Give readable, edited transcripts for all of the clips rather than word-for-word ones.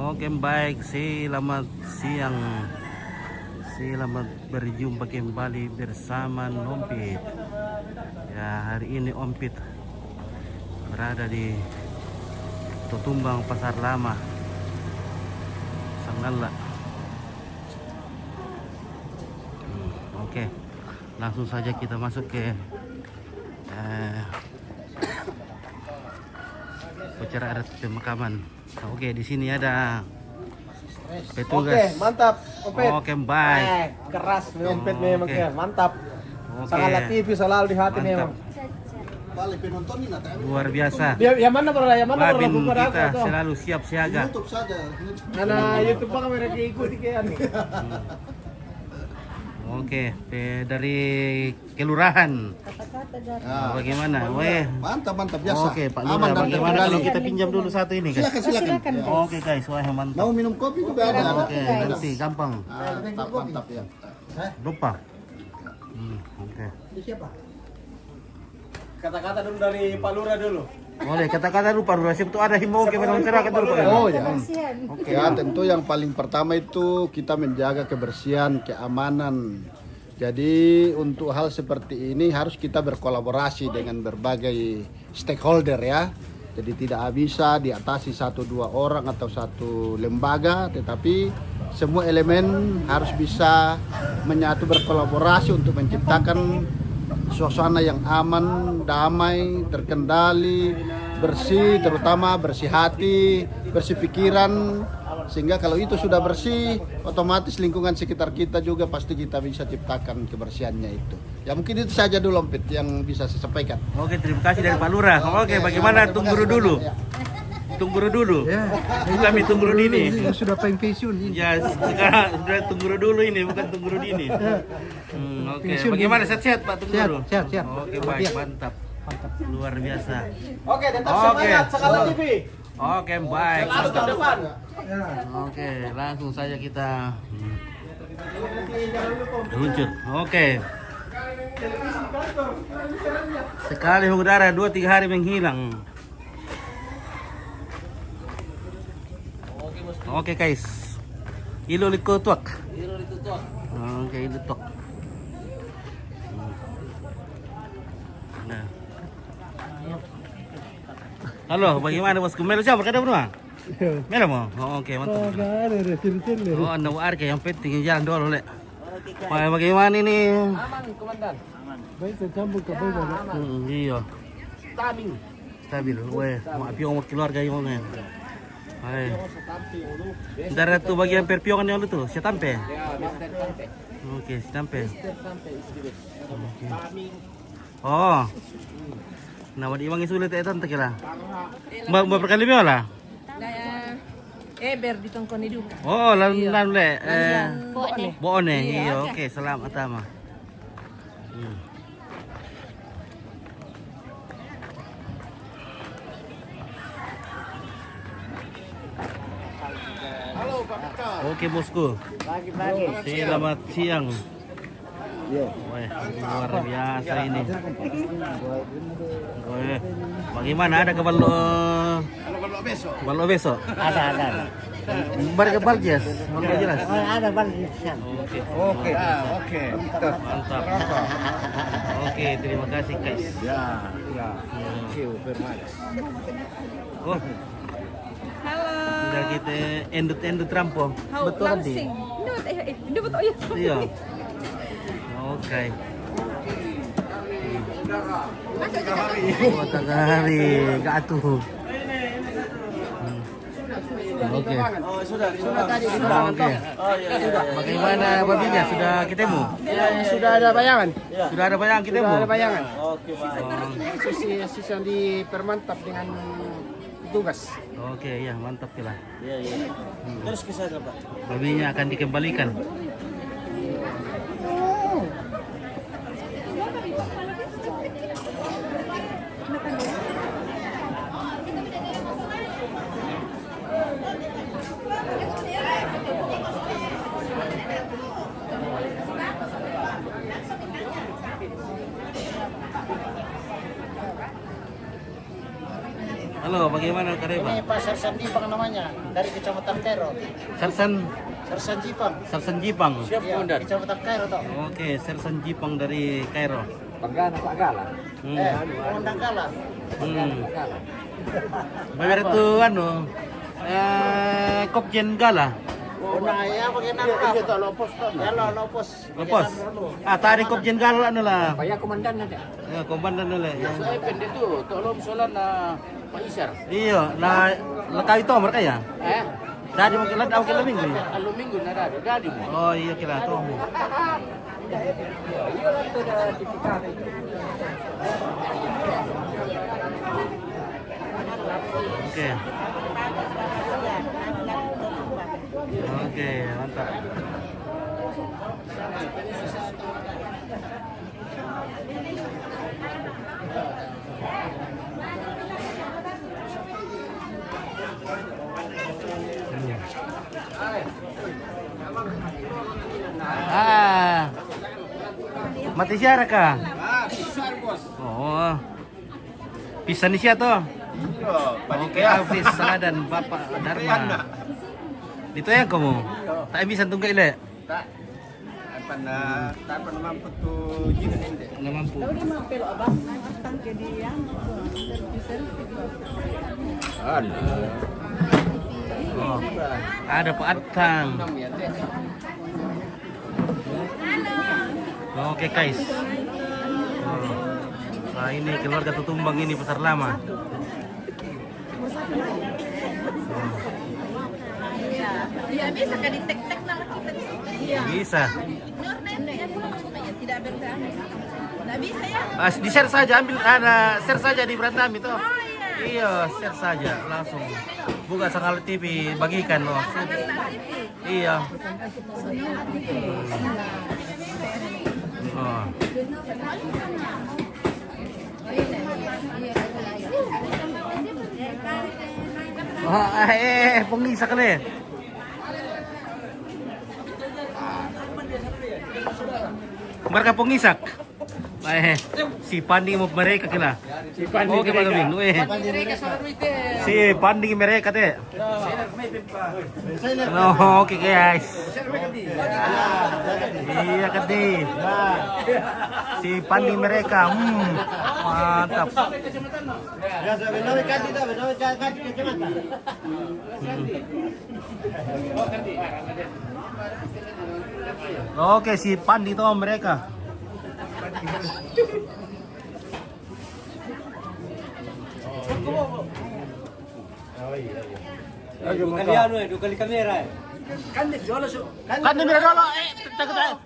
Oke, baik. Selamat siang. Selamat berjumpa kembali bersama Ompit. Ya, hari ini Ompit berada di Totumbang Pasar Lama, Sanggala. Oke, langsung saja kita masuk ke upacara adat pemakaman. Oke, di sini ada petugas. Oke, mantap, Ompit. Oke, baik. Keras nih Ompit memang ya, mantap. Oke. Sangat TV selalu di hati memang. Luar biasa. Yang mana bro? Yang mana bro? Babin Bukan kita aku tuh. selalu siap siaga. YouTube saja. Karena YouTube bang mereka ikuti kayak nih. Oke, dari kelurahan. Bagaimana? Weh. Mantap biasa. Oke, Pak Aman Lurah, dan bagaimana terkendali. kalau kita pinjam dulu satu ini, guys? Silakan. Oke, guys, wah mantap. Mau minum kopi juga ada. Oke, nanti gampang. Mantap ya. Lupa. Oke. Kata-kata dulu dari Pak Lurah dulu. Boleh, kata-kata lupa dulu. Siap tuh ada himbau kepada masyarakat dulu, Pak. Oh ya. Oke. Ya tentu yang paling pertama itu kita menjaga kebersihan, keamanan. Jadi untuk hal seperti ini harus kita berkolaborasi dengan berbagai stakeholder ya. Jadi tidak bisa diatasi 1-2 orang atau satu lembaga, tetapi semua elemen harus bisa menyatu berkolaborasi untuk menciptakan suasana yang aman, damai, terkendali, bersih, terutama bersih hati, bersih pikiran. Sehingga kalau itu sudah bersih, otomatis lingkungan sekitar kita juga pasti kita bisa ciptakan kebersihannya itu. Ya mungkin itu saja dulu Ompit yang bisa saya sampaikan. Oke, terima kasih dari Pak Lurah. Oke, bagaimana Tungguru dulu? Tungguru dulu. Ya, Kami Tungguru Dini. sudah pensiun ini. Ya, sekarang sudah Tungguru dulu ini, bukan Tungguru Dini. Oke, Pensiun bagaimana sehat Pak Tungguru? Sehat. Oke, baik, mantap. Luar biasa. Oke, tetap Oke. semangat Sanggala TV. Oke, baik. Selalu Mantap. terdepan. Oke, langsung saja kita luncur. Oke. Sekali mengudara 2-3 hari menghilang. Oke guys. Ilo likutuak. Oke, ilo tuak. Nah. Halo, bagaimana bosku? Melo siapa? Kada berdua? Melo mo? Oh, oke, mantap. Oh, anda war yang penting jalan dulu, Le. Bagaimana ini? Aman, Komandan. Baik, sambung ke baik. Iya. Stabil. Stabil. Weh, mau piong keluarga yang mana? Hai. Dari tu bagian perpiongan yang itu, saya tampe. Ya, Mister Tampe. Oke, saya tampe. Tampe istri. Oh. Nama di wangi sulit ya tante kira. Mbak berkali lah. Ber di tongkon itu. Oh, lalu le. Boone. Boone. Iya, oke, selamat tama. Halo Pak Pika. Oke, bosku. Pagi-pagi. Selamat siang. Weh, luar biasa ini. Weh, bagaimana ada kebalo besok? Ada. Kebal jelas, jelas. Ada balik. Oke, Oke. mantap. Oke, terima kasih guys. Ya. Oh, Halo. udah kita endut rampung. Betul tadi. Ini betul ya. Iya. Oke. Oh, hari gak atuh. Oke. Oh, sudah tadi Oke. Bagaimana babinya? Sudah ketemu? sudah ada bayangan. Sudah ada bayang ketemu? Sudah ada bayangan. Oke, baik. Sisi yang dipermantap dengan tugas. Oke, ya mantap lah. Iya. Terus ke sana, Pak. Babinya akan dikembalikan. Halo. Halo, bagaimana Kak Deba? Ini Pak Sersan Jipang namanya, dari Kecamatan Kairo. Sersan Jipang. Sersan Jipang. Iya, Kecamatan Kairo toh. Oke, Sersan Jipang dari Kairo. Panggana Pak Gala. Undang Kala. Bayar itu Kopjen Gala. Oh, nah ya bagaimana? Itu lopos toh. Ya lopos. Lepas. Tadi Kopjen Gala lah. Paya komandan ada. Ya, komandan lah. Saya pendek tuh, tolong solan Pak Isar. Iya, lah lekay itu mereka ya. Dari mungkin minggu ya. Kalau minggu nada dari mu. Oh iya kira tuh. Oke. Oke, mantap. Mati siapa kah? Besar bos. Oh. Pisan di siapa tuh? Oke, Hafiz Saladan Bapak Dharma. Itu ya kamu? Tak bisa tunggu ile. Tak. Tak pernah mampu tuh jiran ini. Nggak mampu. Tahu dia mau pelok abang, tang ke dia. Oh, ada Pak Atang. Oke guys. Nah ini keluarga Tutumbang ini pasar lama. Iya bisa kan di tek-tek nama kita. Iya. Bisa. Ignore nanti tidak bertahan. Tidak bisa ya. Di share saja, ambil ada share saja di Berantam itu. Iya, share saja langsung. Buka Sangal TV, bagikan loh. Iya. Oh. Pengisa kali. Mereka pengisak. Si Pandi mau mereka kena. Si Pandi mereka. Si Pandi mereka teh. Oh, oke guys. Iya kadi. Si Pandi mereka. Mantap. Oke, si Pandi itu mereka. Dua kali kamera. Kan dia dulu.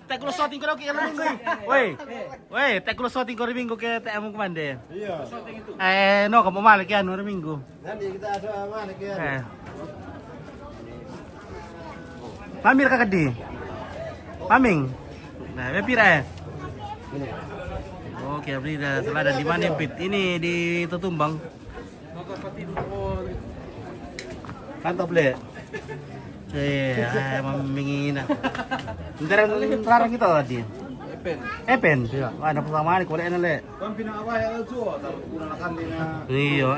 Tak kulo shooting ko kay minggu. Woi, tak kulo shooting ko minggu kay ta mo kumande. Iya. No kamu malik yan minggu. Nanti kita ada malik ya. Pamir ka kadi. Paming. Nah, may pira Oke, beli selada di mana Pit? Ini di Tutumbang. Mantap le. Mamingin na. Larang kita tadi. Epen. Ada persamaan ko na le. Kan pinakaway ang tuwa, tapos unalakan din na. Iyo,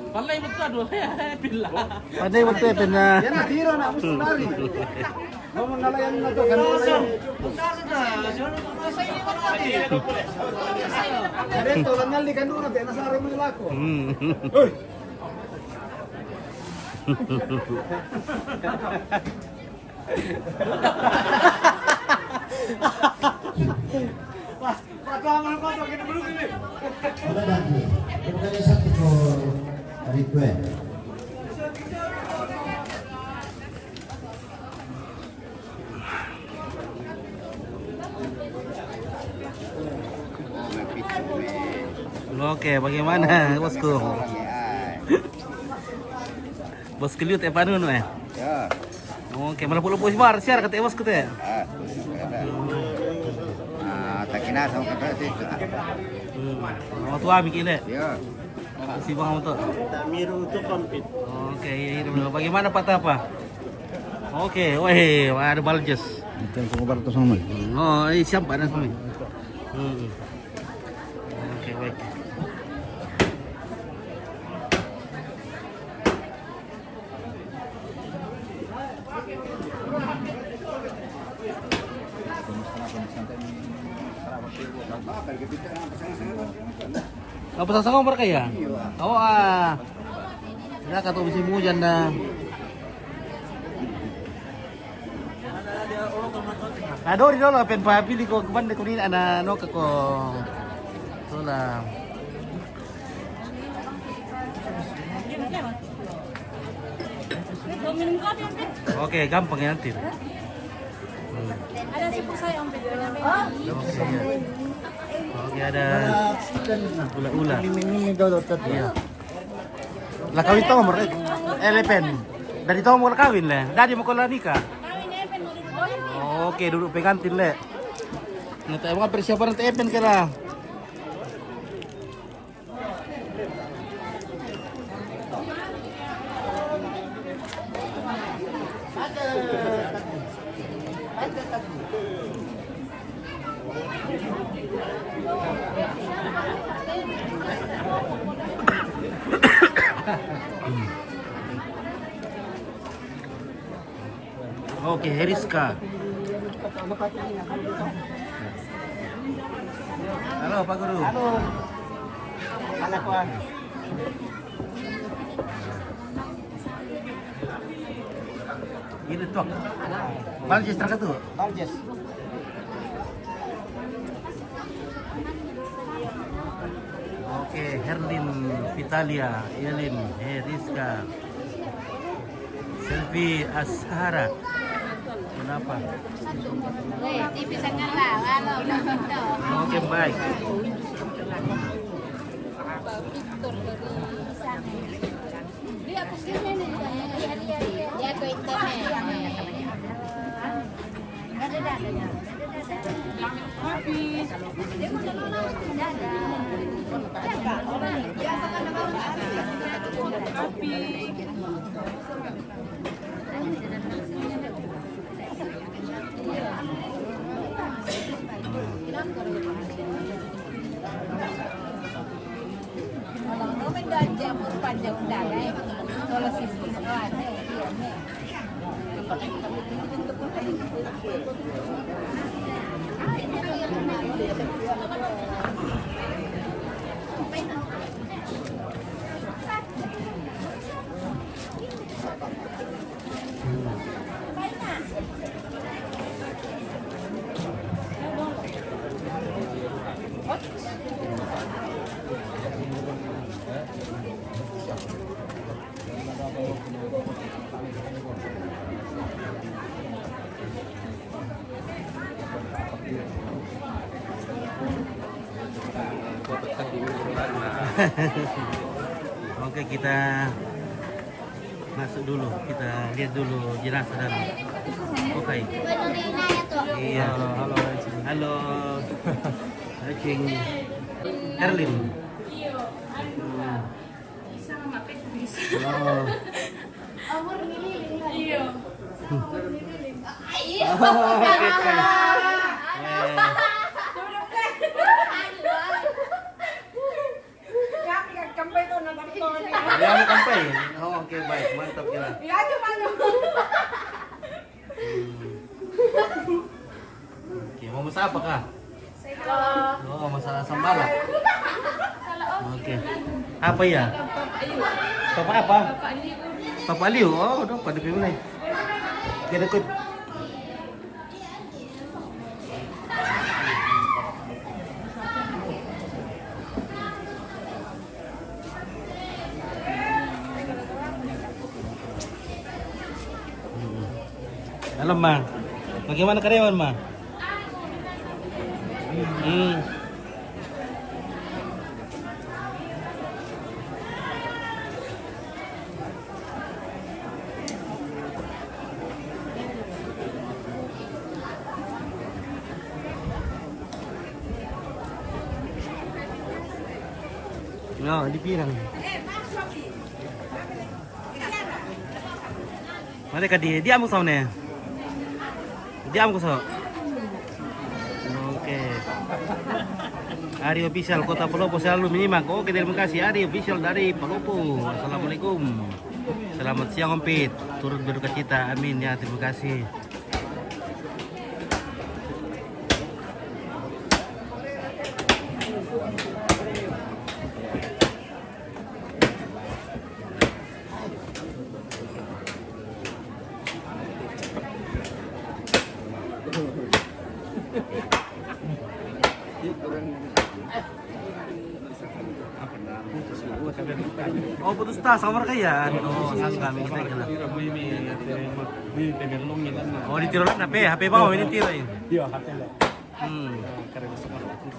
Palay mo ka do, Epen lah. Panday mo Epen na. Yan natira na, gusto nari. Ngomong nalayan na to, ganun. Dito, langali ka doon, nasari mo nila ako. Oke, bagaimana bosku? Bosku lihat paano no Ya. Oke, malapu-lapu si Mar, share kata bosku teh. Tak kena sama kata itu. Mau tua bikin deh. Ya. Si bang untuk. Miru untuk komplit. Oke, bagaimana Pak Tapa? Oke, weh, ada baljes. Itu pengobar tu sama. Oh, siapa ada semua? Oke, baik. Apa pasang mereka ya? Oh ya kata musim hujan dah. Aduh, di dalam pen pilih kok kemana kau ini ada no kok. Itulah. Minum kopi, Om Pit. Oke, gampang ya nanti. Ada sipuk saya, Om Pit. Oke, ada ula-ula. Ini dodot tadi. Iya. Lah kawin tau nomor elepen. Dari tau mau kawin le. Dari mau kalau nikah. Kawin Epen mau duduk. Oke, duduk pengantin le. Nanti emang persiapan nanti epen kira. Oke, Heriska. Halo Pak Guru. Halo. Anak ko. Ini tuh. Baljes terkatu. Baljes. Oke, Herlin, Vitalia, Elin, Heriska, Selvi, Ashara. Kenapa? TV sangat lah, halo. Oke, baik. Dia aku sini nih. Dia ke internet. Ada. Habis. Dia mau nolong. Kalau mendadak panjang udara, kalau sisi ada Oke, kita masuk dulu, kita lihat dulu jenazah dalam. Oke. Iya. Halo. Cing. Erlin. Oh. Ya, mau kampai. Oh, oke, baik, mantap kira. Oke, mau masak apa kah? Oh, masak sambal. Oke. Apa ya? Papa apa? Papa Aliu. Oh, udah pada pilih. Kita ikut. Halo Ma, bagaimana karyawan Ma? No, di pirang. Mereka dia mau saune. Diam ko so. Oke. Ari official Kota Palopo selalu menyimak. Oke, terima kasih Ari official dari Palopo. Assalamualaikum. Selamat siang Om Pit. Turut berduka cita. Amin ya, terima kasih. Basta sama kaya. Oh, sang kami kita kena. Oh, di tiro lang HP ba ini tiro yun.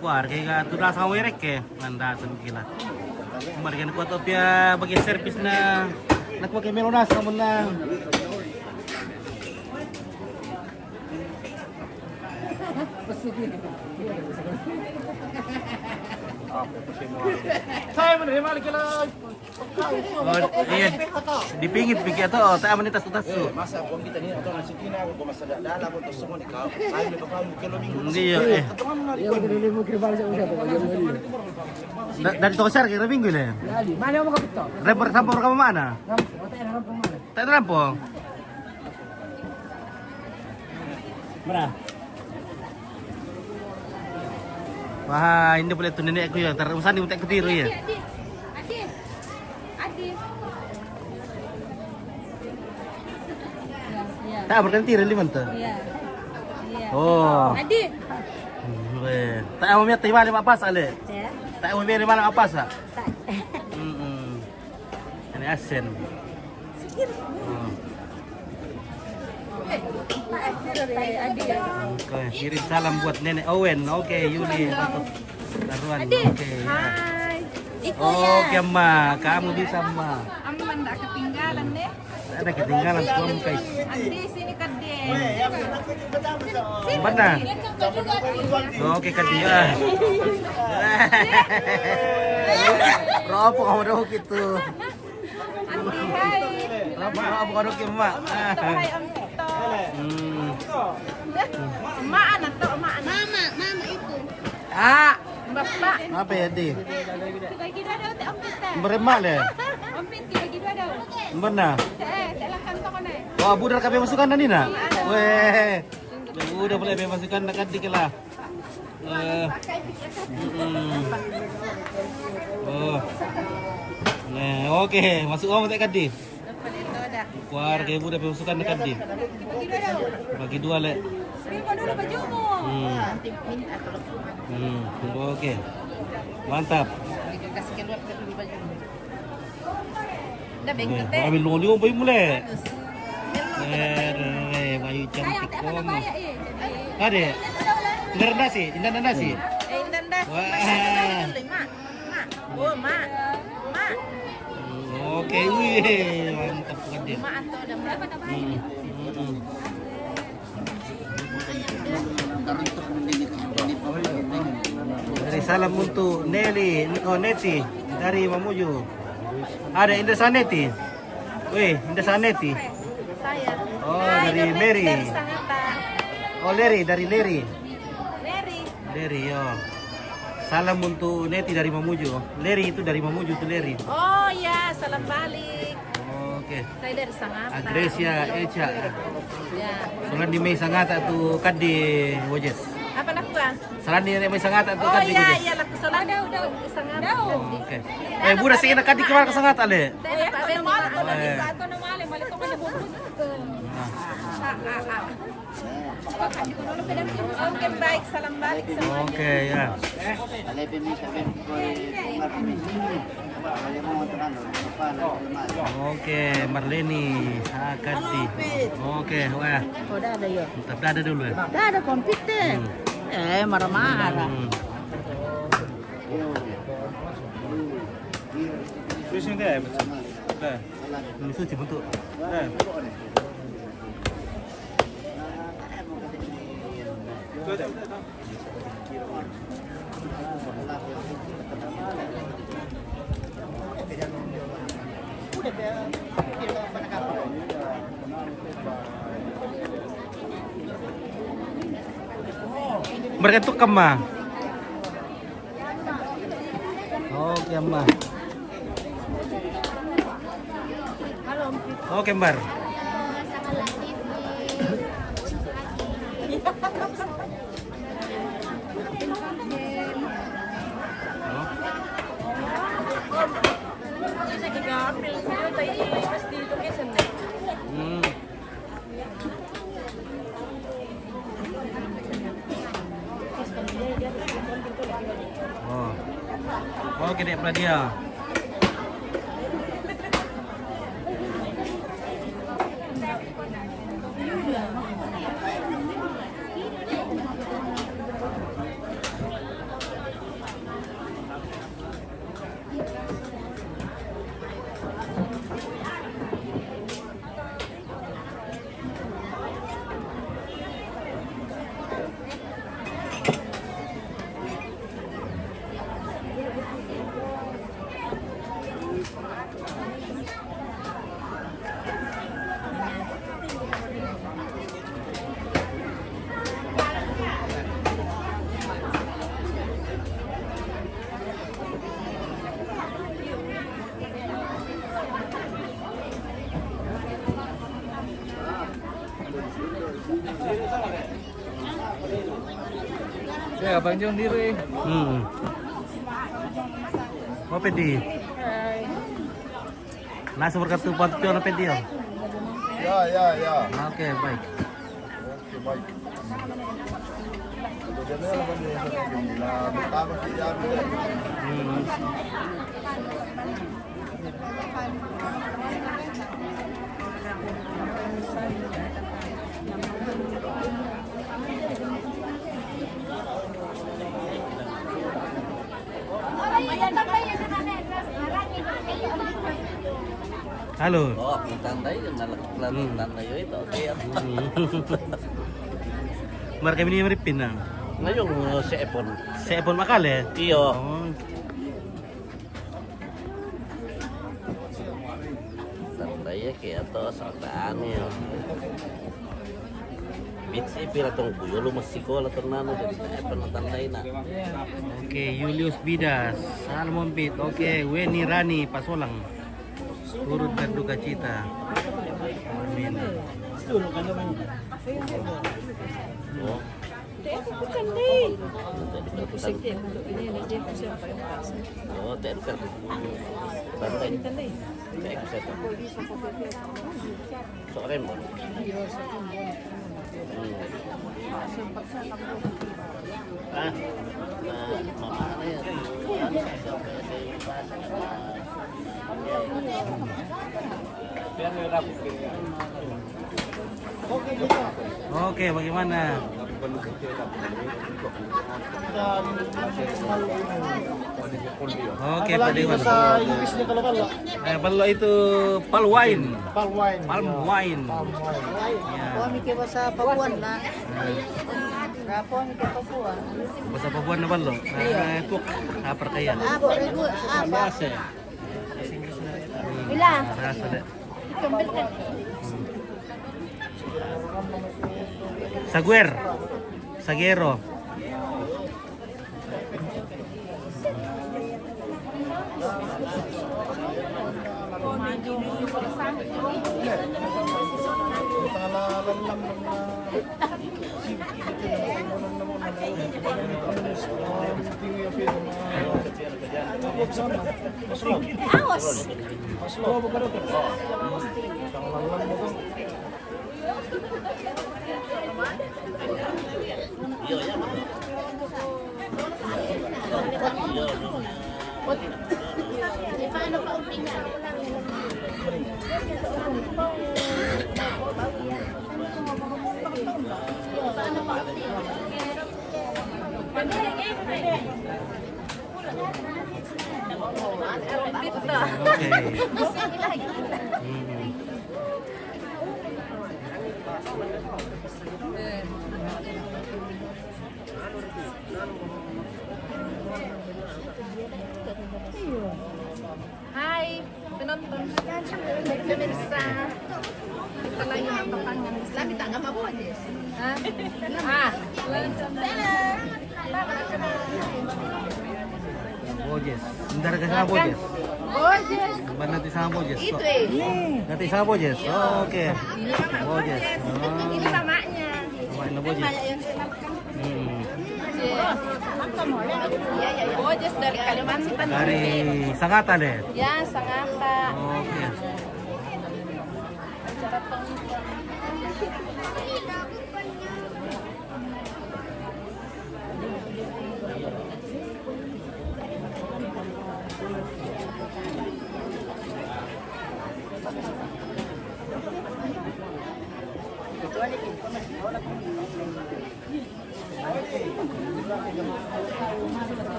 Kuar kaya tu dah sama merek ke. Nanda sen kila. Kemarin ko to pia bagi servis na nakpakai melonas sama na. Saya menerima lagi lah. Oh, iya. Dipingit atau tak amanitas utas tu. Masa kung kita ni atau nasi kina kung masada dala ko to semua ni kau. Saya ni bakal kilo minggu. Iya. Dari toko share kira minggu le. Mana mau kapito? Report sampor ka mana? Tak ada rampung. Berah. Wah, ini boleh tu nenek aku ya. Terusan ni untuk ketiru ya. Tak berganti reli mantap. Iya. Oh. Adik. Tak mau miat tiba lima apa sale. Ya. Tak mau miat lima apa sa. Tak. Ini asen. Adik. Oke, kirim salam buat nenek Owen. Oke, Yuli. Taruhan. Adik. Oke. Hai. Iko Oke, ya. Ma. Kamu bisa, Ma. Aman tak ketinggalan deh. Tak ada ketinggalan kamu, guys. Adi sini kade. Mana? Oke, kadia. Ropo kamu dah gitu. Adi hai. Ropo kamu gitu, Ma. Hai Om Tito. Mak anak tuh, mak anak. Mama itu. Ah, Bapak. apa ya, Di? Bagi dua daw Om Tito. Beremak le. Om Tito bagi dua daw. Benar. Telah kanto ko na eh. Wah, budar kami masukkan na nina. Weh. Udah boleh masukkan na kadi kala. Oh. Nah, oke, masuk om tak kadi. Dito ada. Kuar kayak budak masukkan na kadi. Bagi dua daw. Bagi dua le. Bagi ko dulu baju mo. Nanti minta kalau Oke. Mantap. kasih keluar ke dulu baju. Udah bengket teh. Ambil loli om mulai. Bayu cantik om. Ada. Indah nasi, indah nasi. Indah das. Wah. Mak. Oh, mak. Mak. Oke, wih, mantap kan dia. Mak atau ada berapa namanya? Dari salam untuk Nelly, Neti dari Mamuju. Ada Indah Saneti. Wih, Indah Saneti. Saya. Oh, dari Mary. Dari Sangatta. Oh, Leri, dari Leri. Mary. Leri, yo. Salam untuk Neti dari Mamuju. Leri itu dari Mamuju tuh Leri. Oh ya, salam balik. Oke. Saya dari Sangatta. Agresia Echa. Ya. Soalnya di Mei Sangata tuh kan di Wojes. Apa nak gua? Salah di Mei Sangata tuh Oh kan di iya, Wojes. iya laku salah udah Sangatta. Oke. Budak sih nak di kemana ke Sangata le? Saya Pak Ben kalau bisa atau nomale balik ko na bubus. Oke, baik, salam balik semuanya. Oke ya. Oke, Marleni, Akadi. Oke, wah. Oh, dah ada ya. Tapi ada dulu ya. Dah ada komputer. Marah-marah. Terus ni dia betul. Dah. Ini suci bentuk. Dah. Tu ada. Mereka tuh kemah. Oke, Mbak. Oke, Mbak. Oh. Oke dek dia. Ya, Bang Jong diri. Mau pedi? Nasa berkat tuh patu na pedi oh. Ya. Oke, baik. Baik. Pertama kita Halo. Oh, ang tandai yung tandai itu okay. Mereka ini meripin na. Ngayong si Epon. Sa ipon makal eh. Iyo. Oh. Tandai kaya to sa taan niyo. Bitsi pila tong buyo lu masikola tong nano jadi si Epon ang tandai na. Oke, Julius Bidas, Salmon Pit. Oke, Weni Rani Pasolang. Turut berduka cita. Amin. Oh. Bukan deh. Oh, ten kan. Tandai. Kayak bisa tuh. Soalnya mau. Mama ya. Oke, bagaimana? Oke, Pak Dewan. Bahasa Inggrisnya kalau kalau Ballo itu palm wine. palm wine. Palm wine. Ya. Kami ke bahasa Papuan na. Rapo ni ke Papua. Bahasa Papuan na ballo. Cook, apa kaya? Apa regu apa? Bila. Rasa deh. Kembalikan. Saguer. Sagero. Awas. Iyo ya. Paano pa umpisa? Oke. Hai, penonton. Pemirsa. Kita lagi nonton tangan. Lagi tak nggak mau aja. Hah? Bojes. Bentar ke sana Bojes. Bojes. Kapan nanti sama Bojes? Itu Nanti sama Bojes. Oh, oke. Ini mama Bojes. Ini mamanya. Mamanya Bojes. Banyak yang kenalkan. Hmm. Iya. Bojes dari Kalimantan. Dari Sangatta deh. Ya, Sangatta. Oke.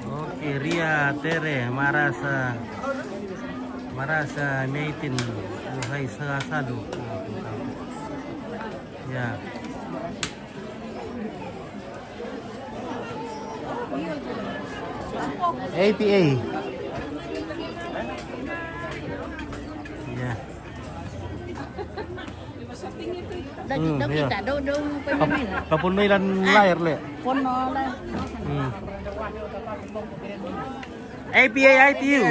Oke, Ria Tere Marasa Meitin Buhay Salu. Ya. APA. Ya. Daw iya. kita, daw pemain. Papunoy lan layar le. Pono lah. APA ITU.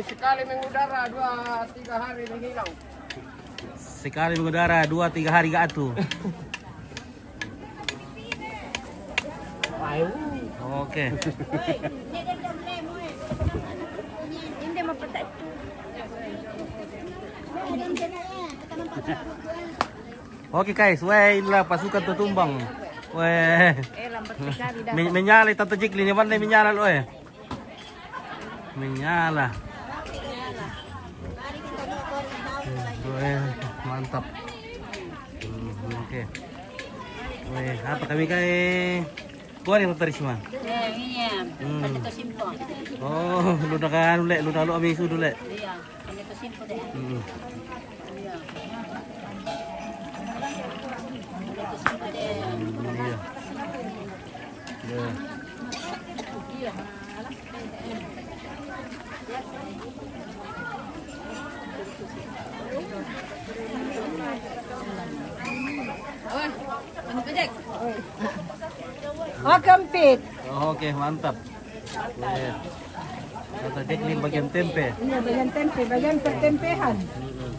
Sekali mengudara 2-3 hari menghilang. Sekali mengudara 2-3 hari gak atuh. Oke. Hindi mapatay. Oke guys, weh inilah pasukan tutumbang. Weh. Lambat sekali dah. Menyala Tante Jikli ni mana menyala lo eh. Menyala. Weh, mantap. Oke. Weh, apa kami kuarin Tante Risma? Iya. Kanito simpo. Oh, lu dah kan lu dah lu ambil sudu le. Iya, kanito simpo deh. Iya. Iya. Ya. Oh, kempit. Oh, oke, mantap. Weh. Tante Jikli bagian tempe. Ini bagian tempe, bagian pertempehan.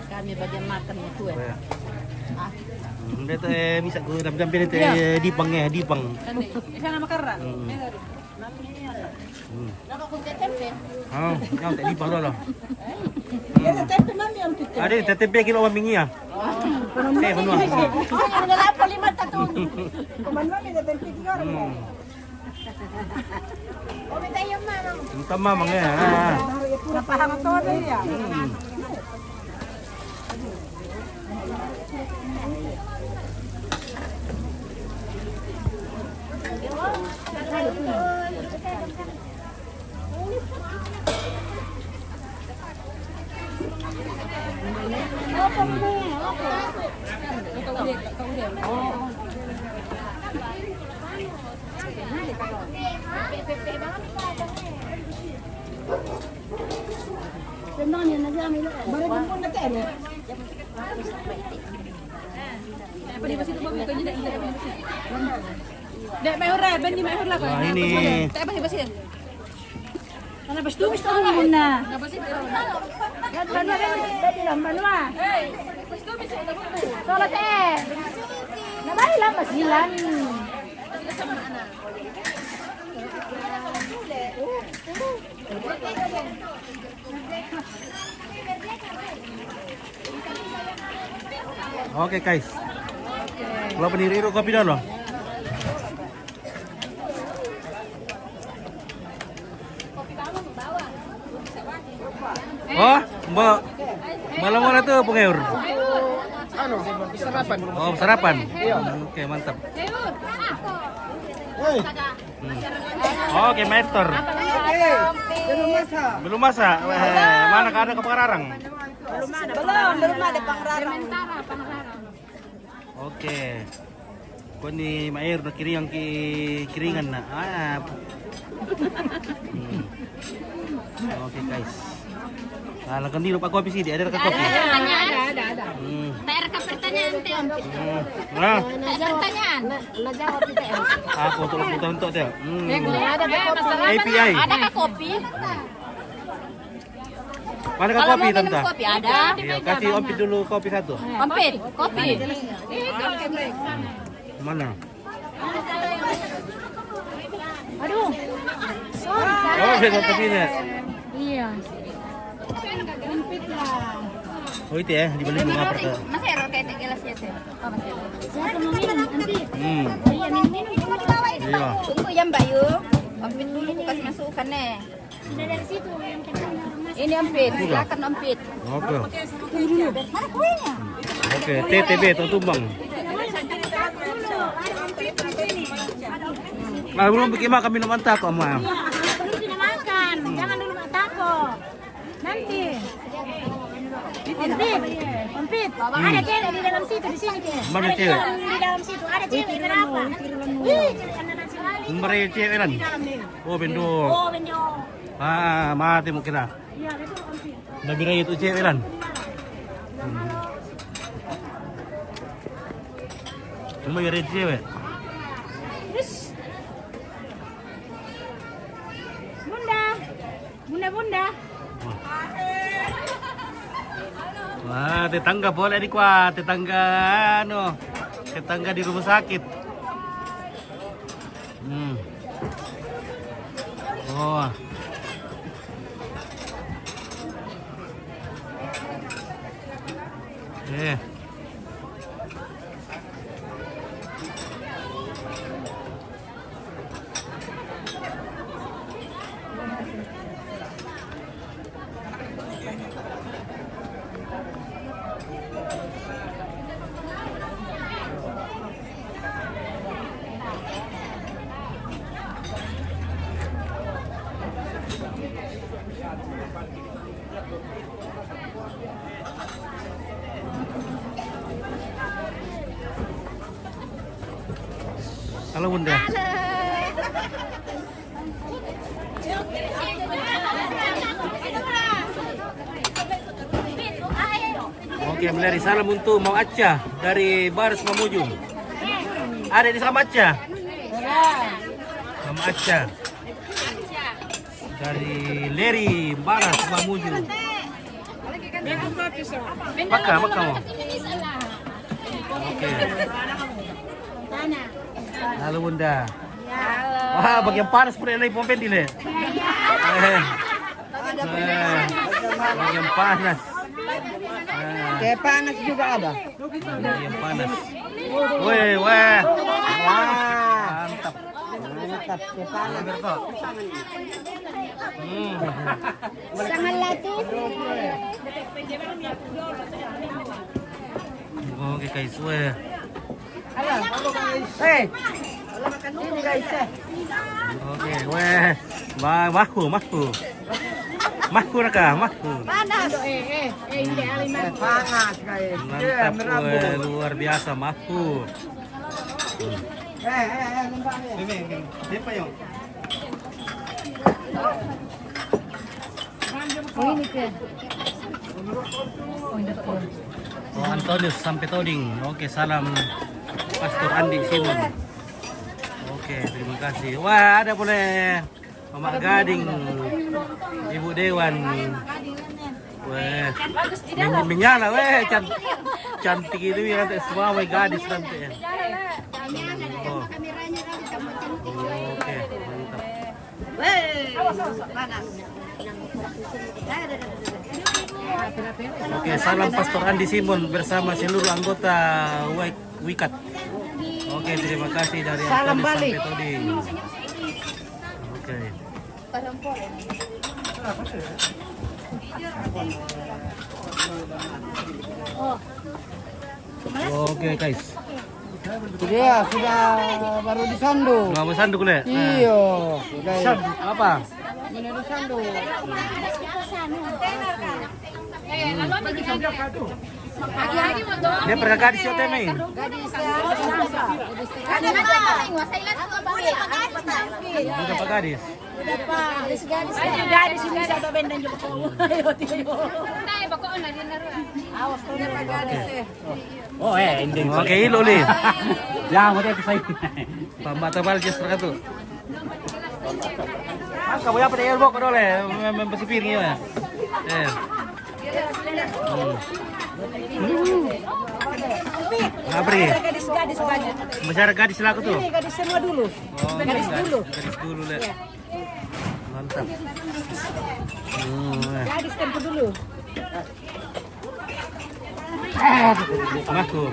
Kami bagian makan itu ya. Weh. Dia tu bisa ku dam-dam itu dipang. Sana makarra. Oh, yang tak dipang dah. Ada tempe mami ang kita. Ada tempe kilo mamingi ah. Eh, benar. Ang nalapo 5 tatong. Kuman mami da tempe tiga orang. Omi tayo mama. Tama mga eh. Napahang to ya. Dek mayur lah, ben di mayur lah. Wah, ini. Tak apa sih. Karena bas tumis tahu muna. Apa sih? Yan banwa kan lang banwa. Hey, bas tumis ito mo. Solo te. Nabay lang masilan. Oke guys. Kalau peniriru kopi dulu. Oh, Mbak. Malam mana tuh pengeur? Ano, sarapan. Oh, sarapan. Oke, mantap. Oke, master. Belum masak. Mana ada kepengarang? Belum ada pangrarang. Oke. Kau ni mair nak kiring kiringan na. Oke guys. Kalau kan di lupa kopi sih, ada kopi. Ada. Tayar ka pertanyaan teh. Nah, Pertanyaan. Najawab kita. aku untuk dia. Ada masalah. API. Ada ka kopi? Mana kan kopi tante? Kopi ada. Iya, kasih ompit dulu kopi satu. Ompit, kopi. Mana? Aduh. Oh, saya kopi sini. Iya. Oh itu ya, dibeli bunga per. Masih error kayak gelasnya teh. Oh, masih error. Siapa mau minum nanti? Iya, minum. Iya. Tunggu ya Mbak Yu. Ompit dulu kasih masukkan nih. Sudah dari situ yang kita Ini ompit, silakan ompit. Oke. Mana kuenya? Oke, TTB tumbang. Nah, belum bikin makan minum mantap kok, Ma. belum tidak makan, jangan dulu tako. Nanti. Ompit. Ada cewek di dalam situ di sini ke. Mana Ada cewek? Di dalam situ ada cewek berapa? Ih, cewek anak nasional. Mereka cewek kan? Oh, bendo. Oh, benjo. Mati mungkin lah. Iya, itu ompit. Nabi raya itu cewek kan? Cuma biar cewek. Bunda. Bunda. Wah, tetangga boleh nih kuat, tetangga tetangga di rumah sakit. Oh. Halo Bunda. Oke, dari salam untuk Mau Acca dari Baris Mamuju. Ada di sama Acca? Sama Acca. Dari Leri Baris Mamuju. Maka mau. Oke. Halo Bunda. Halo. Wah, bagian panas pun lagi pompen dile. Bagian panas. Kayak panas juga ada. Bagian panas. Weh. Mantap. Mantap, kayak panas. Sangat latih. Oke guys, weh. Hei, ini guys. Oke, weh. Mahku. Mahku nakah, mahku. Panas. Hindi aliman. Panas guys. Mantap, weh, luar biasa mahku. Siapa yang? Ini ke. Oh, Antonius sampai Toding. Oke, salam Pastor Andi Simon. Oke, terima kasih. Wah, ada boleh Mama Gading, Ibu Dewan. Weh, menyala, weh, cantik itu ya nanti semua, weh gadis nanti ya. Oh. Oke, mantap. Oke, salam Pastor Andi Simon bersama seluruh anggota Wikat. Oke, terima kasih dari Salam Antonius balik. sampai Toding. Oke. Oke guys. Dia sudah baru disandu. Nggak mau sanduk le? Iya, guys. Apa? Ini disandu. Dia pernah gadis ya Temi? Bukan Pak Gadis. Gadis bisa bebendan juga. Oh ending. Oke, ilo li. Ya, mau dia saya. Pamata baljes terkatu. Kamu apa deh elbow kau le? Membesipir ya. Apa nih? Gadis banyak. Masyarakat gadis laku tuh. Ini gadis semua dulu. Oh, Gadis dulu. Gadis dulu le. Mantap. Gadis tempo dulu. Mahku.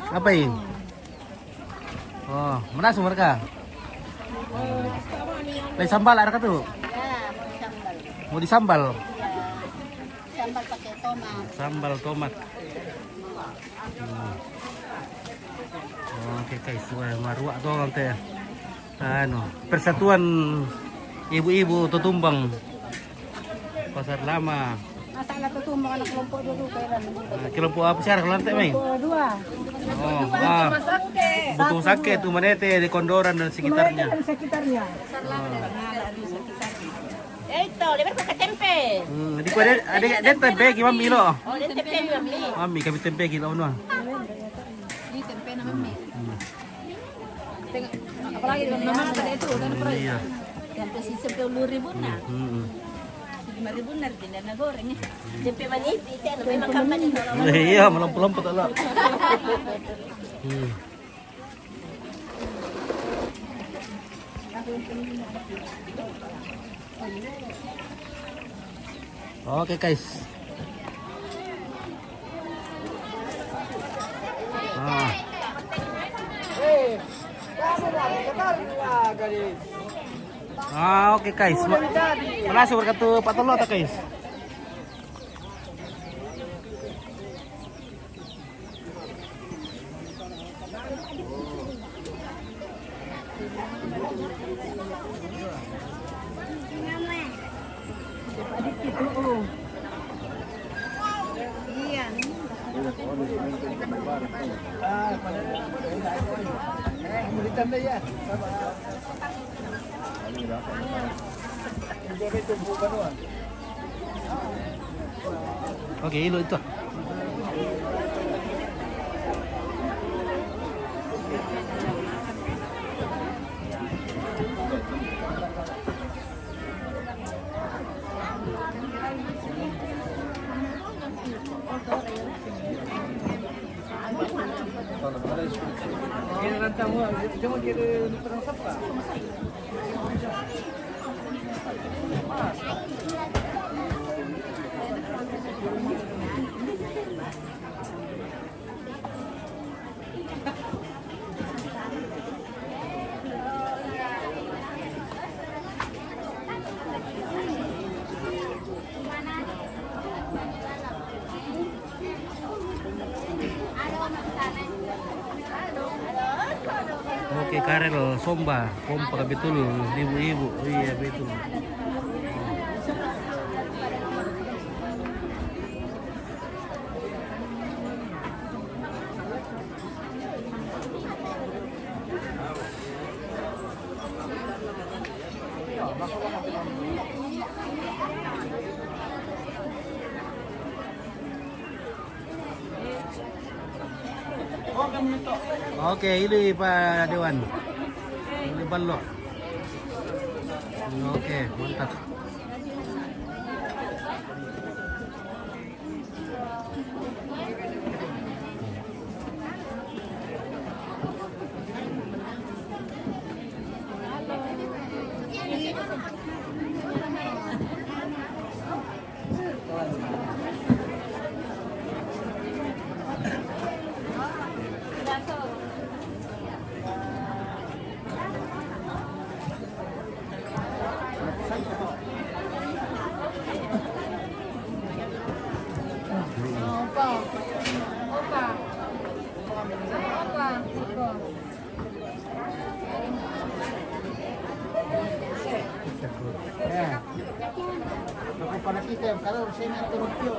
Apa ini? Oh, mana sumber mereka? Lagi sambal ada tuh? Mau disambal? Sambal pakai tomat. Sambal tomat. Oke guys, maruak tuh nanti. Persatuan ibu-ibu Totumbang Pasar Lama. Masalah tu mau anak kelompok dulu kairan. Kelompok apa sih kalau nanti Mei? Dua. Oh, butuh sakit tuh manete di Kondoran dan sekitarnya. Dan sekitarnya. Ito, lihat pakai tempe. Di kuat ada tempe gimana Milo? Oh, dia tempe juga beli. Mami kami tempe kilo no. Ini tempe nama mie. Apalagi dengan mama pada itu kan pernah. Iya. Tempe si 10.000 na. 5.000 na din na goreng. Tempe manipis, ano may makaman ito. Iya, melompot-lompot lah. Oke guys. Oke guys. Makasih berkatu Pak Tolo tak guys. Oke, ilo itu. Oke, Karel Somba, kompak betul, ibu-ibu, iya betul. Oke, ini Pak Dewan. Ini balok. Oke, mantap. Para kita yang kalau saya turun pio.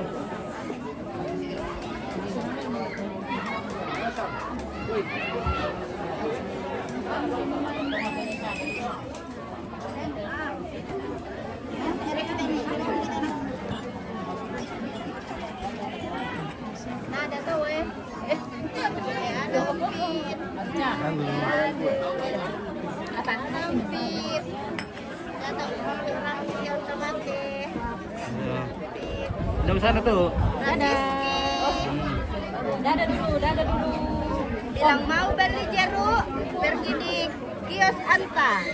Nah, ada tuh ada ompit. Apa? Ompit. Ada ompit yang tomate. Jauh sana tuh. Dadah dulu. Bilang mau beli jeruk, pergi di kios Anta.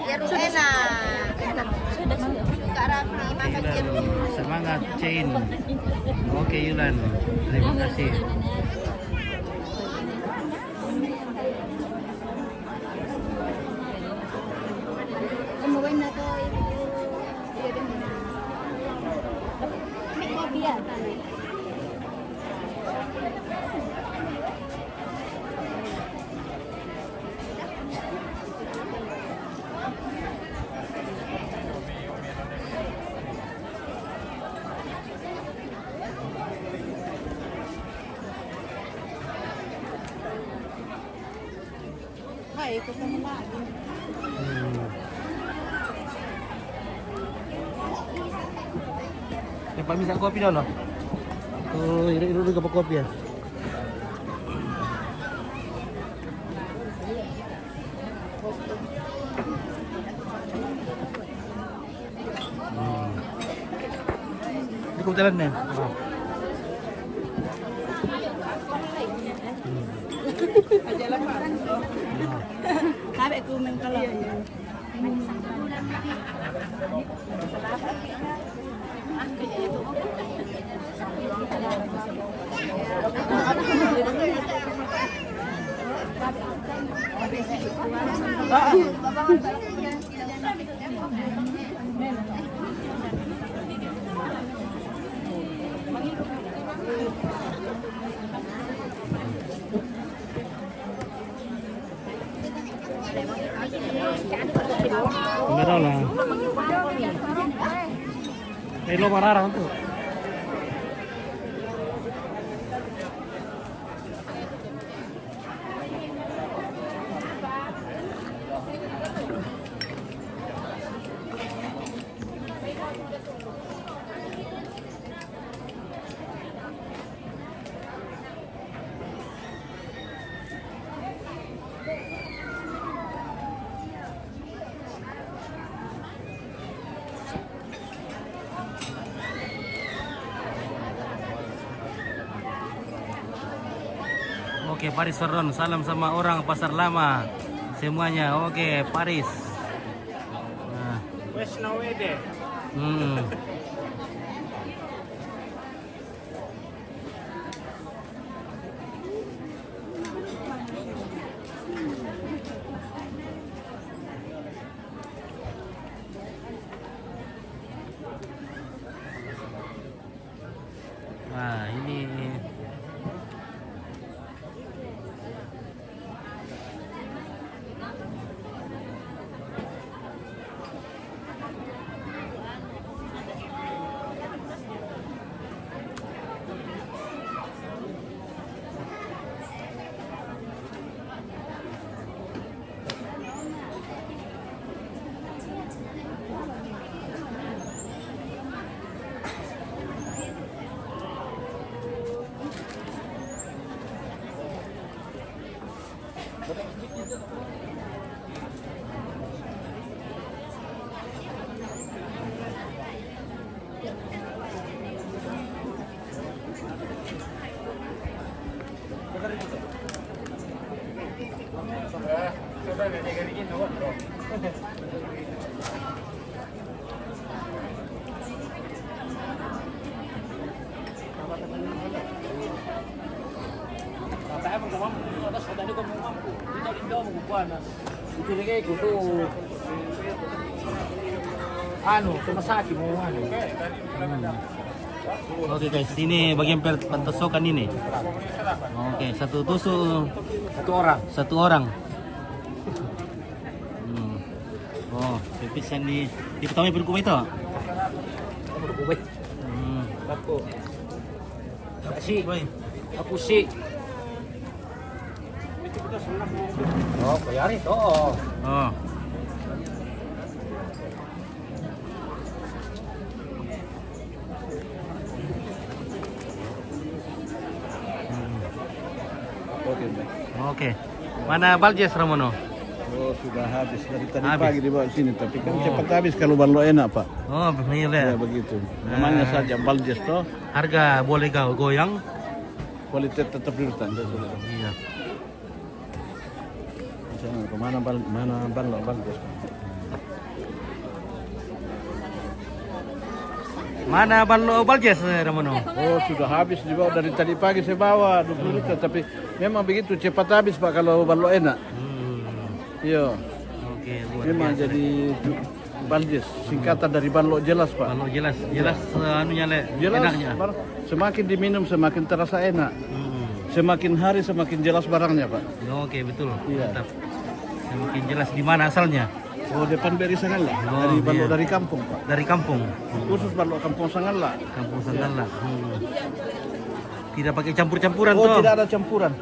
Jeruk enak. Kak Raffi makan jeruk. Semangat, Chain. Oke, Yulan. Terima kasih. Umuwi na to. Iya. ikut kamu lagi. Pak minta kopi dulu. Oh, iru apa kopi ya? Ini kebetulan nih. Sabi ko man kalau. Enggak tahu lah. Lo marah tuh. Oke, Paris Ferron, salam sama orang Pasar Lama semuanya. Oke, Paris. Nah. Wes nawede. Nah, ini sumasaki mo ano. Oke guys, ini bagian pentusukan ini. Oke, satu tusuk satu orang. Oh, pipisan di pertama berkuah itu. Ako. Si. Ako si. Oh, kayari to. Oh. Oke. Mana Baljes Ramono? Oh, sudah habis dari tadi Habis. pagi dibawa sini, tapi kan cepat habis kalau ballo enak, Pak. Oh, Ya ya. begitu. Namanya saja Baljes toh. Harga boleh goyang? Kualitas tetap di hutan. Iya. Kemana ballo Baljes? Mana ballo Baljes Ramono? Oh, sudah habis dibawa dari tadi pagi saya bawa 20 liter, tapi memang begitu cepat habis, Pak, kalau ballo enak. Iya. Oke, luar Memang biasa. jadi Baljes, singkatan dari ballo jelas, Pak. Ballo jelas anunya le, Jelas, enaknya. semakin diminum semakin terasa enak. Semakin hari semakin jelas barangnya, Pak. Oke, betul. Iya. Mantap. Semakin jelas di mana asalnya? Oh, depan Beri Sangala, Oh, dari ballo iya. dari kampung, Pak. Dari kampung. Khusus ballo kampung Sangala. Kampung Sanggala. Tidak pakai campur-campuran Oh, tuh. tidak ada campuran.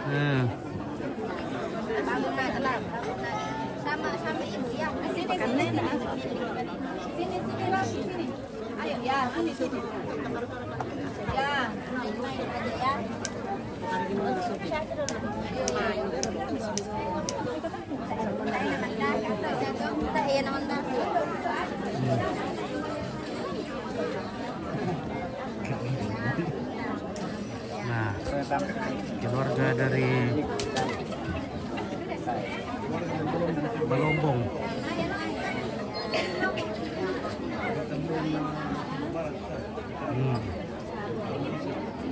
Eh. Nah, keluarga dari Balombong.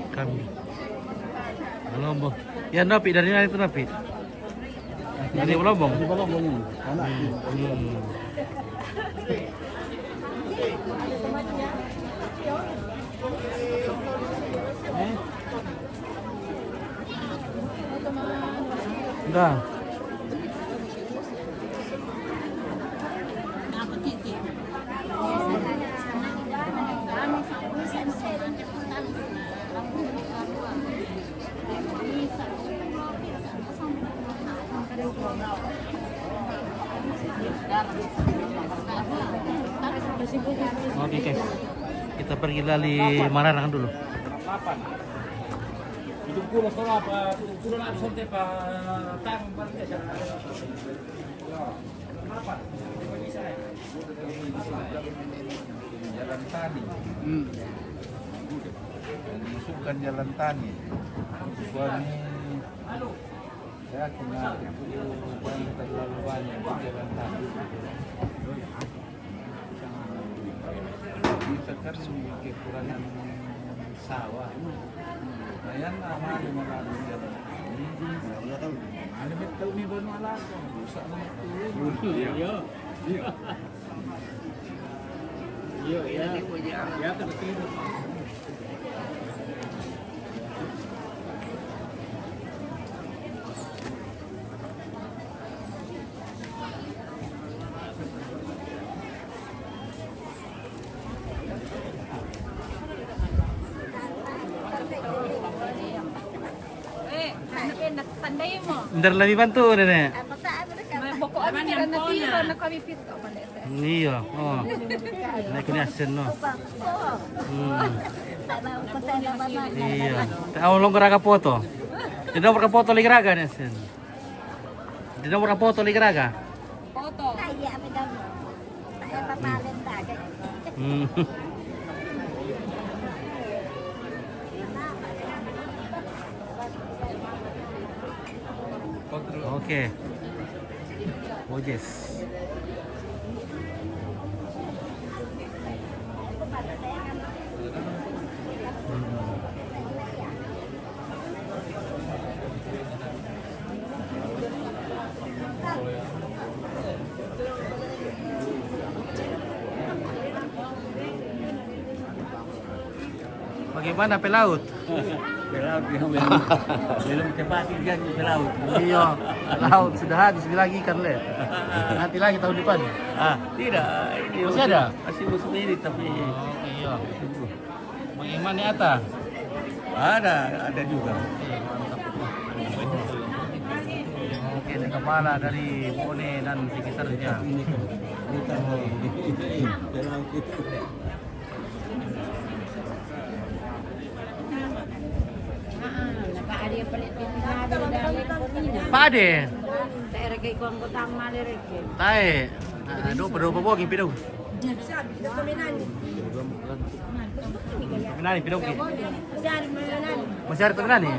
Kami Balombong. Ya Napi, dari mana itu Napi? Dari Balombong. Di Balombong ini. Anak. Enggak. Oke. Kita pergi lali Maranang dulu. Hidup pulau sekolah apa? Pulau nak sampai apa? Tang balik saja. Apa? Jalan tani. Masukkan jalan tani. Suami ya kena itu jangan terlalu banyak jalan tani. Kita kan kekurangan sawah. Ayan na, mahali malalo yan. Ano ba ito umiba ng alaga? Busa na ito. Tandai mo. Ndar lagi bantu nenek. Pokok aman yang tiro na kami pito Iya, oh. Naik ni asen no. Iya. Tahu long geraga foto. Di nomor foto lagi geraga ni asen. Di nomor foto lagi geraga. Foto. Kaya may damo. Kaya papalin tagay. Oke. Ojes. Bagaimana pelaut? Pelaut yang belum cepat ikan pelaut. Iya, laut sudah habis lagi ikan le. Nanti lagi tahun depan. Tidak, ini Masih ada? Masih musim ini tapi Iya. Bagaimana Ata? ada juga. Oke, ini kepala dari Bone dan sekitarnya. Pak Ade. Daerah kay kuang kotang malirek. Tae. Aduh, pedo bogi pido. Minani pido ki. Masih ada tenan nih.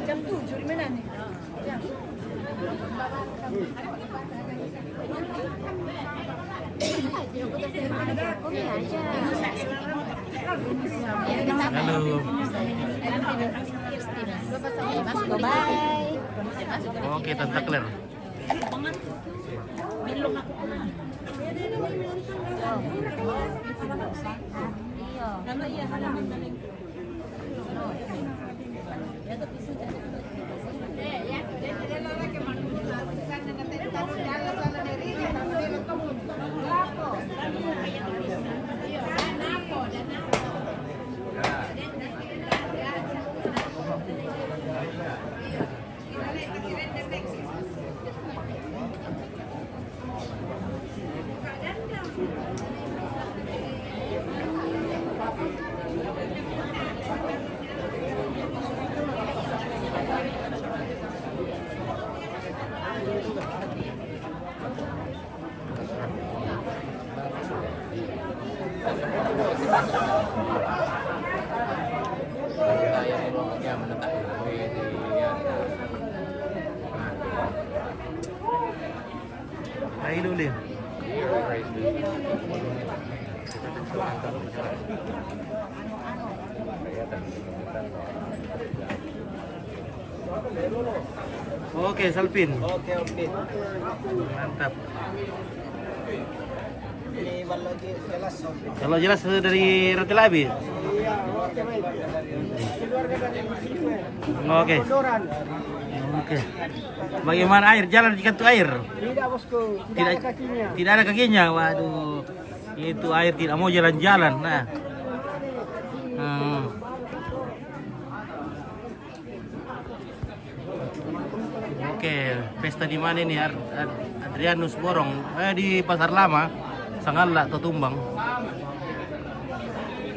Jam 7 di mana nih? Halo. Bye. Oke, Tante Claire. Ay dulu. Oke, Salpin. Oke. Mantap. Ini lagi jelas. Kalau jelas dari roti labi. Oke. Oke. Bagaimana air? Jalan di kantu air? Tidak bosku, Tidak, tidak ada kakinya. Waduh. Itu air tidak mau jalan-jalan. Nah. Oke, pesta di mana ini? Adrianus Borong. Di Pasar Lama. Sanggala atau Tumbang.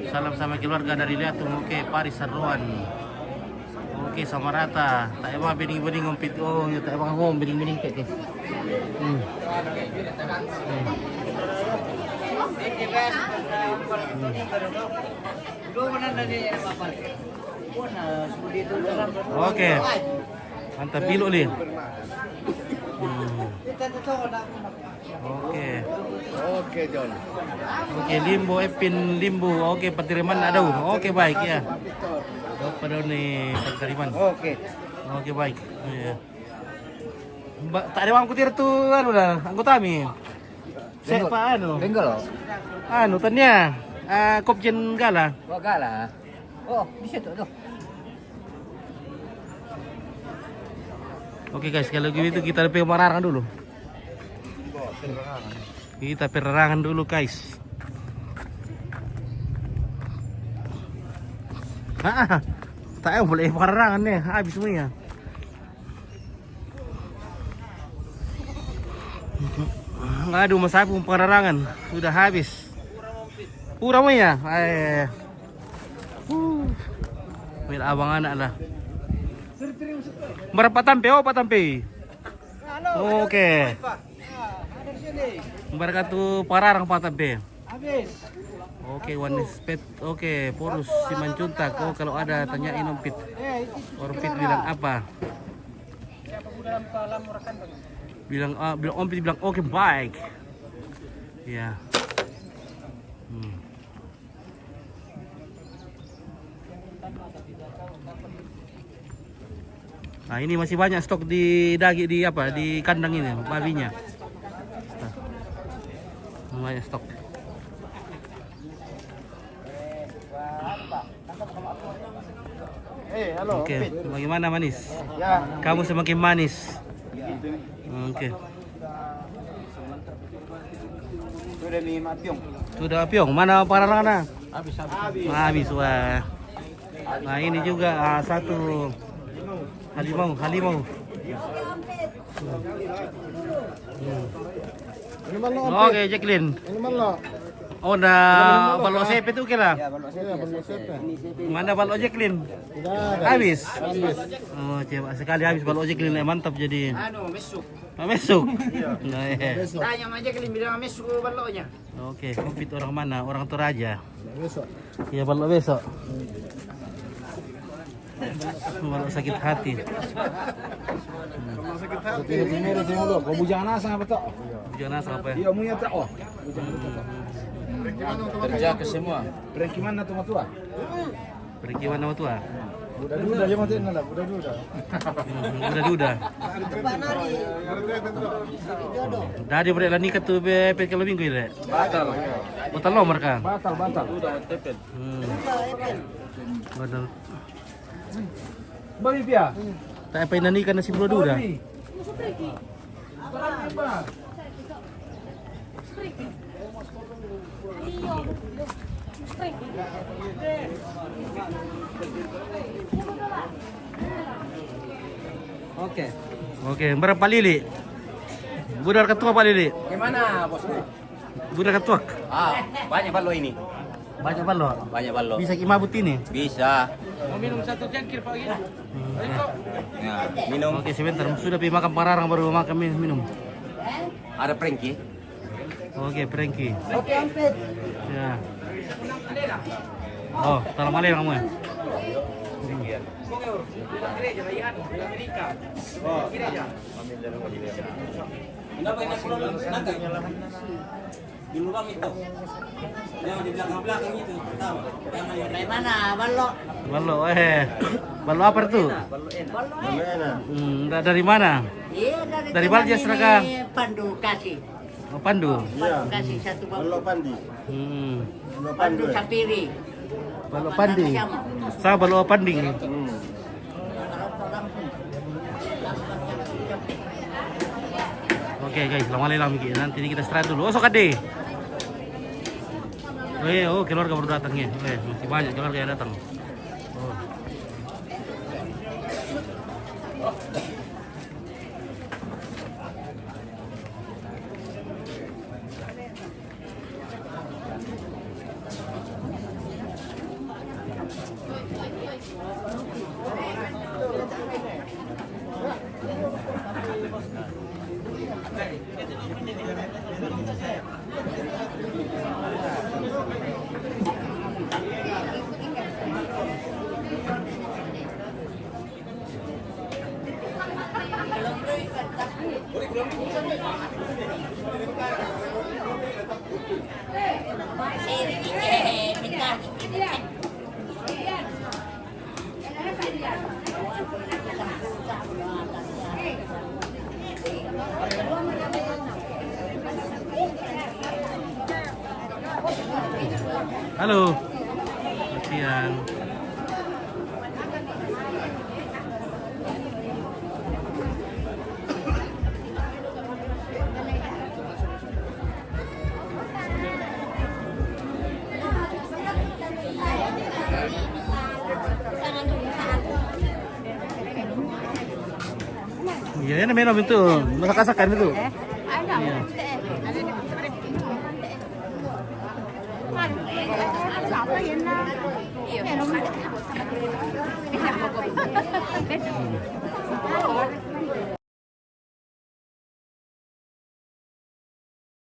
Salam sama keluarga dari Liatung. Oke, Paris Sarroan. Oke, sama rata. Tak emang bening-bening ngompit. Oh, ya tak emang ngom bening-bening kayak guys. Oke. Mantap pilu nih. Oke, John. Oke, Limbo, Epin, Limbo. Oke, Patiriman ada. Oke, baik ya. Pada nih Patiriman. Oke, baik. Iya. Tak ada orang kutir tuh lah, anggota kami. Siapa anu? Benggol. Anu tanya. Kopjen Gala. Oh, gala. Oh, di situ tuh. Oke guys, kalau gitu kita perorangan dulu. Kita perorangan dulu guys. Tak boleh perorangan nih, habis semuanya. Aduh, masa pun perorangan sudah habis. Pura ya? Mir abang anak lah. Berapa tampe? Oh, 4 tampe. Oke. Berkat tuh pararang 4 tampe. Habis. Oke, one spet. Oke, porus Siman Cuntak. Oh, kalau ada tanyain Ompit. Ompit bilang apa? Bilang Ompit bilang oke, baik. Ya. Nah, ini masih banyak stok di daging di kandang ini babinya. Nah, banyak stok. Halo. Oke, bagaimana manis? Ya. Kamu semakin manis. Oke. Sudah nih Mapiong. Sudah Piong, mana pararana? Habis. Wah. Nah, ini juga satu halimau. Oke, Jacqueline. Ini mana? Oh, udah balok sepe tuh kira. Ya, balok saya. Mana balok Jacqueline? Habis. Oh, coba sekali habis balok Jacqueline, mantap jadi. Mesuk. Mesuk. Nah, Tanya aja kalian bilang mesuk baloknya. Oke, kompet orang mana? Orang Toraja. Besok. Iya, balok besok. Balok sakit hati. Sakit hati. Kau bujang nasa apa tak? Bujana apa ya? Iya, punya tak oh. Kerja ke semua. Pergi mana tuh matua? Pergi mana tua? Budak-budak aja mati nala, budak-budak. Udah. Dari beri nikah tuh be kalau minggu ini. Batal. Batal lo mereka. Batal. Batal. Bagi pia. Tak apa ini nikah nasi bro dah. Oke, berapa lili? Budar ketua Pak Lili. Gimana, Bos? Budar ketua. Banyak balok ini. Banyak balok. Banyak balok. Bisa kimabut ini. Bisa. Mau minum satu cangkir Pak Gina. Ya, minum. Oke, sebentar. Sudah pergi makan pararang baru makan minum. Ada prengki. Oke, Frankie. Ya. Oh, salam alaikum kamu ya. Di lubang itu. Yang di belakang itu pertama. Dari mana? Balok. Balo, balo apa itu? Dari mana? Iya, Dari teman Baljas, ini, Raka? Pandu kasih. Oh, Pandu. Pandu kasih satu bambu. Pandu Sapiri. Balo Pandi. Sa balo Panding. Oke guys, lama lagi nanti kita istirahat dulu. Oh, sok ade. Oh, keluarga baru datang ya. Masih banyak keluarga yang datang. Oh. Halo. Selamat siang. Iya, ini minum itu, masak-masakan itu. Iya. Apa ya,